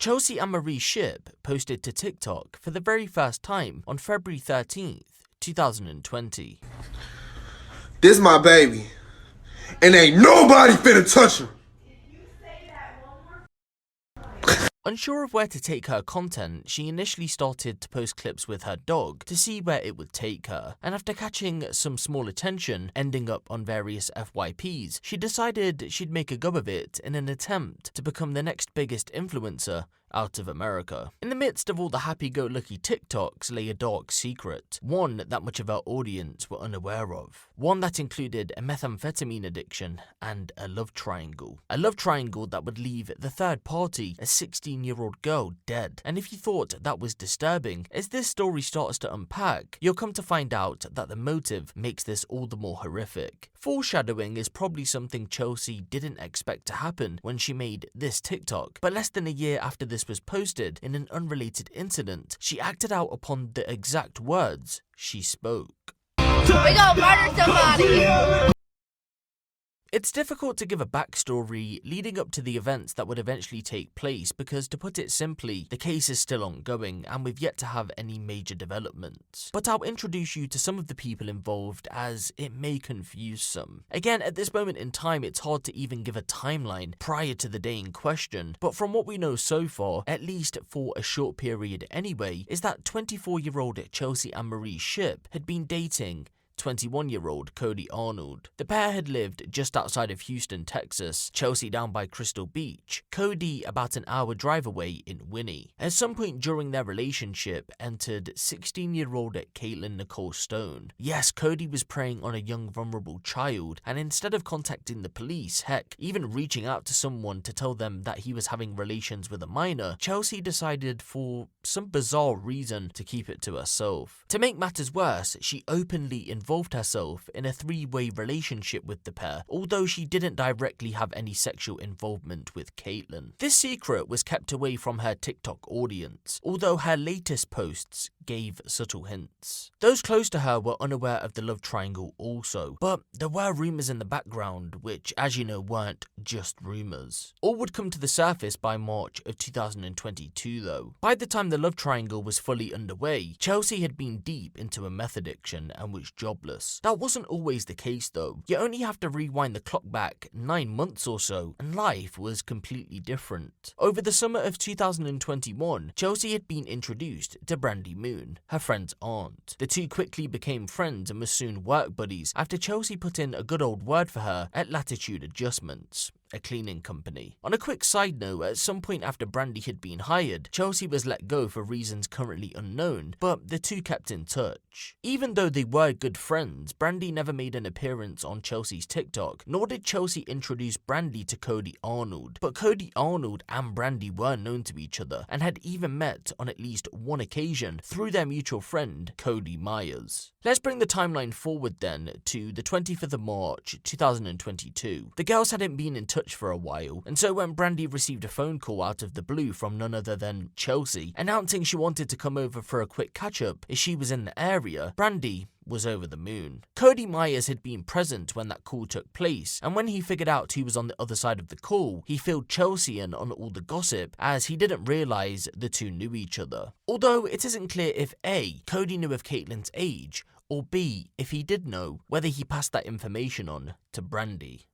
Chelsea and Marie Shipp posted to TikTok for the very first time on February 13th, 2020. This my baby, and ain't nobody finna touch him. Unsure of where to take her content, she initially started to post clips with her dog to see where it would take her, and after catching some small attention, ending up on various FYPs, she decided she'd make a go of it in an attempt to become the next biggest influencer out of America. In the midst of all the happy-go-lucky TikToks lay a dark secret, one that much of our audience were unaware of. One that included a methamphetamine addiction and a love triangle. A love triangle that would leave the third party, a 16-year-old girl, dead. And if you thought that was disturbing, as this story starts to unpack, you'll come to find out that the motive makes this all the more horrific. Foreshadowing is probably something Chelsea didn't expect to happen when she made this TikTok, but less than a year after this was posted in an unrelated incident, she acted out upon the exact words she spoke. We gonna murder somebody! It's difficult to give a backstory leading up to the events that would eventually take place because, to put it simply, the case is still ongoing and we've yet to have any major developments. But I'll introduce you to some of the people involved as it may confuse some. Again, at this moment in time, it's hard to even give a timeline prior to the day in question, but from what we know so far, at least for a short period anyway, is that 24-year-old Chelsea and Marie Shipp had been dating 21-year-old Cody Arnold. The pair had lived just outside of Houston, Texas, Chelsea down by Crystal Beach, Cody about an hour drive away in Winnie. At some point during their relationship entered 16-year-old Katelynn Stone. Yes, Cody was preying on a young vulnerable child, and instead of contacting the police, heck, even reaching out to someone to tell them that he was having relations with a minor, Chelsea decided for some bizarre reason to keep it to herself. To make matters worse, she openly involved herself in a three-way relationship with the pair, although she didn't directly have any sexual involvement with Katelynn. This secret was kept away from her TikTok audience, although her latest posts gave subtle hints. Those close to her were unaware of the love triangle also, but there were rumours in the background which, as you know, weren't just rumours. All would come to the surface by March of 2022 though. By the time the love triangle was fully underway, Chelsea had been deep into a meth addiction and was jobless. That wasn't always the case though. You only have to rewind the clock back 9 months or so, and life was completely different. Over the summer of 2021, Chelsea had been introduced to Brandy Moon, her friend's aunt. The two quickly became friends and were soon work buddies after Chelsea put in a good old word for her at Latitude Adjustments, a cleaning company. On a quick side note, at some point after Brandy had been hired, Chelsea was let go for reasons currently unknown, but the two kept in touch. Even though they were good friends, Brandy never made an appearance on Chelsea's TikTok, nor did Chelsea introduce Brandy to Cody Arnold. But Cody Arnold and Brandy were known to each other and had even met on at least one occasion through their mutual friend, Cody Myers. Let's bring the timeline forward then to the 25th of March 2022. The girls hadn't been in touch for a while, and so when Brandy received a phone call out of the blue from none other than Chelsea, announcing she wanted to come over for a quick catch-up as she was in the area, Brandy was over the moon. Cody Myers had been present when that call took place, and when he figured out who was on the other side of the call, he filled Chelsea in on all the gossip as he didn't realise the two knew each other. Although it isn't clear if A, Cody knew of Katelyn's age, or B, if he did know, whether he passed that information on to Brandy.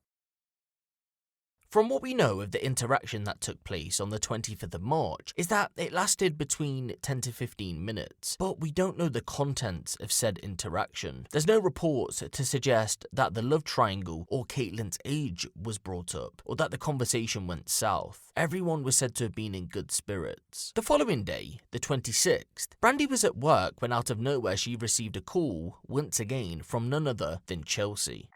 From what we know of the interaction that took place on the 25th of March is that it lasted between 10 to 15 minutes, but we don't know the contents of said interaction. There's no reports to suggest that the love triangle or Katelyn's age was brought up, or that the conversation went south. Everyone was said to have been in good spirits. The following day, the 26th, Brandy was at work when out of nowhere she received a call, once again, from none other than Chelsea.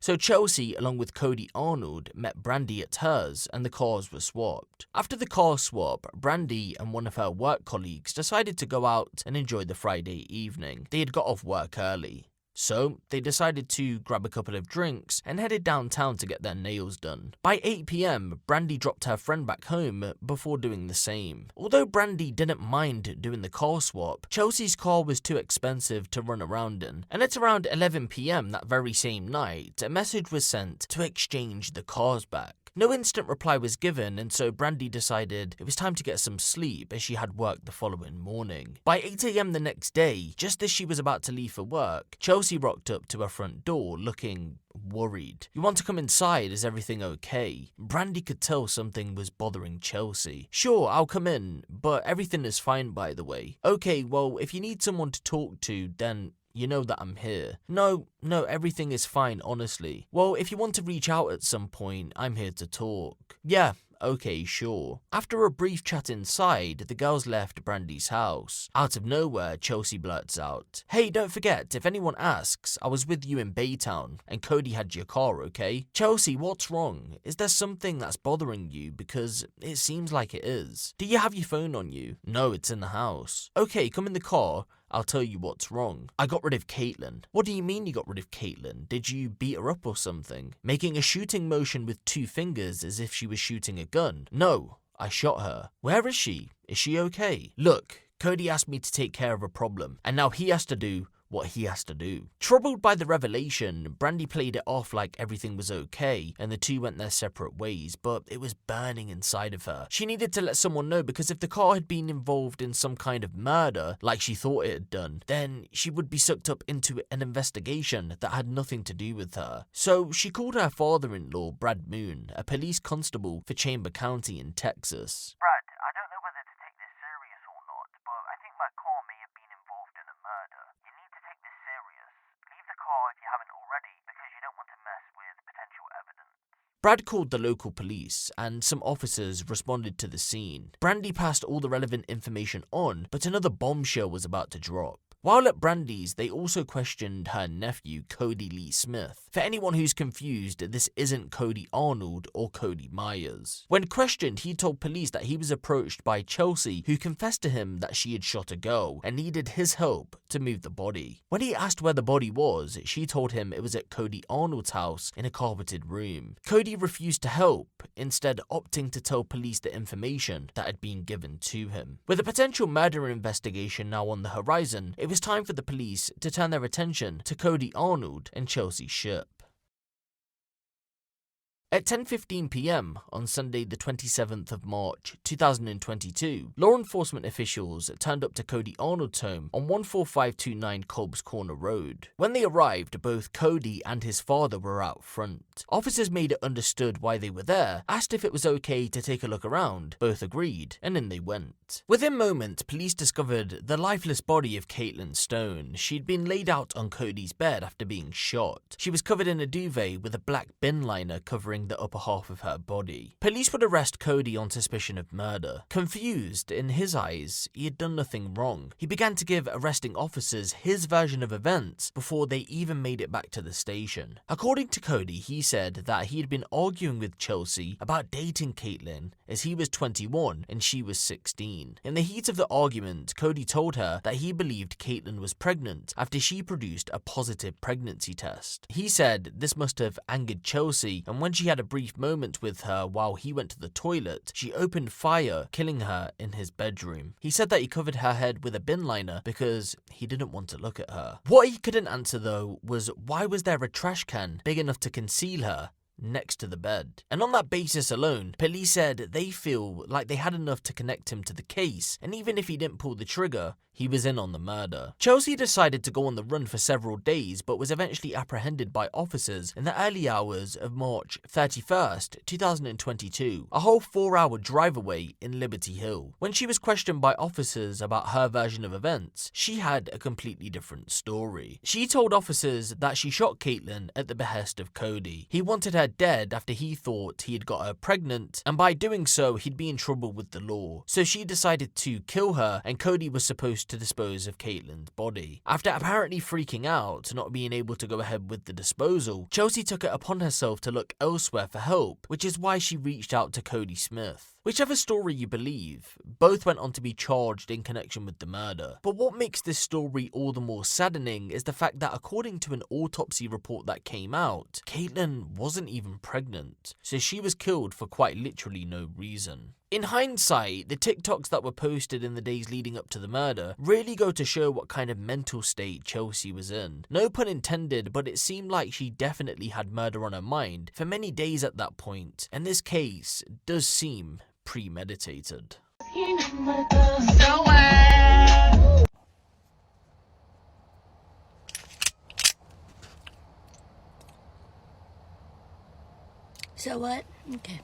So Chelsea, along with Cody Arnold, met Brandy at hers and the cars were swapped. After the car swap, Brandy and one of her work colleagues decided to go out and enjoy the Friday evening. They had got off work early. So they decided to grab a couple of drinks and headed downtown to get their nails done. By 8 PM, Brandy dropped her friend back home before doing the same. Although Brandy didn't mind doing the car swap, Chelsea's car was too expensive to run around in, and at around 11 PM that very same night, a message was sent to exchange the cars back. No instant reply was given, and so Brandy decided it was time to get some sleep as she had work the following morning. By 8 AM the next day, just as she was about to leave for work, Chelsea rocked up to her front door looking worried. "You want to come inside? Is everything okay?" Brandy could tell something was bothering Chelsea. "Sure, I'll come in, but everything is fine by the way." "Okay, well, if you need someone to talk to, then you know that I'm here." No, everything is fine, honestly." "Well, if you want to reach out at some point, I'm here to talk." "Yeah, okay, sure." After a brief chat inside, the girls left Brandy's house. Out of nowhere, Chelsea blurts out, "Hey, don't forget, if anyone asks, I was with you in Baytown, and Cody had your car, okay?" "Chelsea, what's wrong? Is there something that's bothering you? Because it seems like it is." "Do you have your phone on you?" "No, it's in the house." "Okay, come in the car. I'll tell you what's wrong. I got rid of Katelynn." "What do you mean you got rid of Katelynn? Did you beat her up or something?" Making a shooting motion with 2 fingers as if she was shooting a gun. "No, I shot her." "Where is she? Is she okay?" "Look, Cody asked me to take care of a problem, and now he has to do what he has to do." Troubled by the revelation, Brandy played it off like everything was okay and the two went their separate ways, but it was burning inside of her. She needed to let someone know, because if the car had been involved in some kind of murder, like she thought it had done, then she would be sucked up into an investigation that had nothing to do with her. So she called her father-in-law, Brad Moon, a police constable for Chambers County in Texas. "Brad, I don't know whether to take this serious or not, but I think my car may have been involved in a murder. You need to take this serious. Leave the car if you haven't already, because you don't want to mess with potential evidence." Brad called the local police, and some officers responded to the scene. Brandy passed all the relevant information on, but another bombshell was about to drop. While at Brandy's, they also questioned her nephew, Cody Lee Smith. For anyone who's confused, this isn't Cody Arnold or Cody Myers. When questioned, he told police that he was approached by Chelsea, who confessed to him that she had shot a girl and needed his help to move the body. When he asked where the body was, she told him it was at Cody Arnold's house in a carpeted room. Cody refused to help, instead opting to tell police the information that had been given to him. With a potential murder investigation now on the horizon, it was time for the police to turn their attention to Cody Arnold and Chelsea Shipp. At 10:15 PM on Sunday the 27th of March 2022, law enforcement officials turned up to Cody Arnold's home on 14529 Cobbs Corner Road. When they arrived, both Cody and his father were out front. Officers made it understood why they were there, asked if it was okay to take a look around, both agreed, and in they went. Within moments, police discovered the lifeless body of Katelynn Stone. She'd been laid out on Cody's bed after being shot. She was covered in a duvet with a black bin liner covering the upper half of her body. Police would arrest Cody on suspicion of murder. Confused, in his eyes, he had done nothing wrong. He began to give arresting officers his version of events before they even made it back to the station. According to Cody, he said that he had been arguing with Chelsea about dating Katelynn as he was 21 and she was 16. In the heat of the argument, Cody told her that he believed Katelynn was pregnant after she produced a positive pregnancy test. He said this must have angered Chelsea, and when she had a brief moment with her while he went to the toilet, she opened fire, killing her in his bedroom. He said that he covered her head with a bin liner because he didn't want to look at her. What he couldn't answer though was why was there a trash can big enough to conceal her next to the bed. And on that basis alone, police said they feel like they had enough to connect him to the case, and even if he didn't pull the trigger, he was in on the murder. Chelsea decided to go on the run for several days, but was eventually apprehended by officers in the early hours of March 31st, 2022, a whole 4-hour drive away in Liberty Hill. When she was questioned by officers about her version of events, she had a completely different story. She told officers that she shot Katelynn at the behest of Cody. He wanted her dead after he thought he had got her pregnant, and by doing so, he'd be in trouble with the law. So she decided to kill her, and Cody was supposed to dispose of Katelynn's body. After apparently freaking out, not being able to go ahead with the disposal, Chelsea took it upon herself to look elsewhere for help, which is why she reached out to Cody Smith. Whichever story you believe, both went on to be charged in connection with the murder. But what makes this story all the more saddening is the fact that according to an autopsy report that came out, Katelynn wasn't even pregnant, so she was killed for quite literally no reason. In hindsight, the TikToks that were posted in the days leading up to the murder really go to show what kind of mental state Chelsea was in. No pun intended, but it seemed like she definitely had murder on her mind for many days at that point, and this case does seem premeditated. So what? Okay.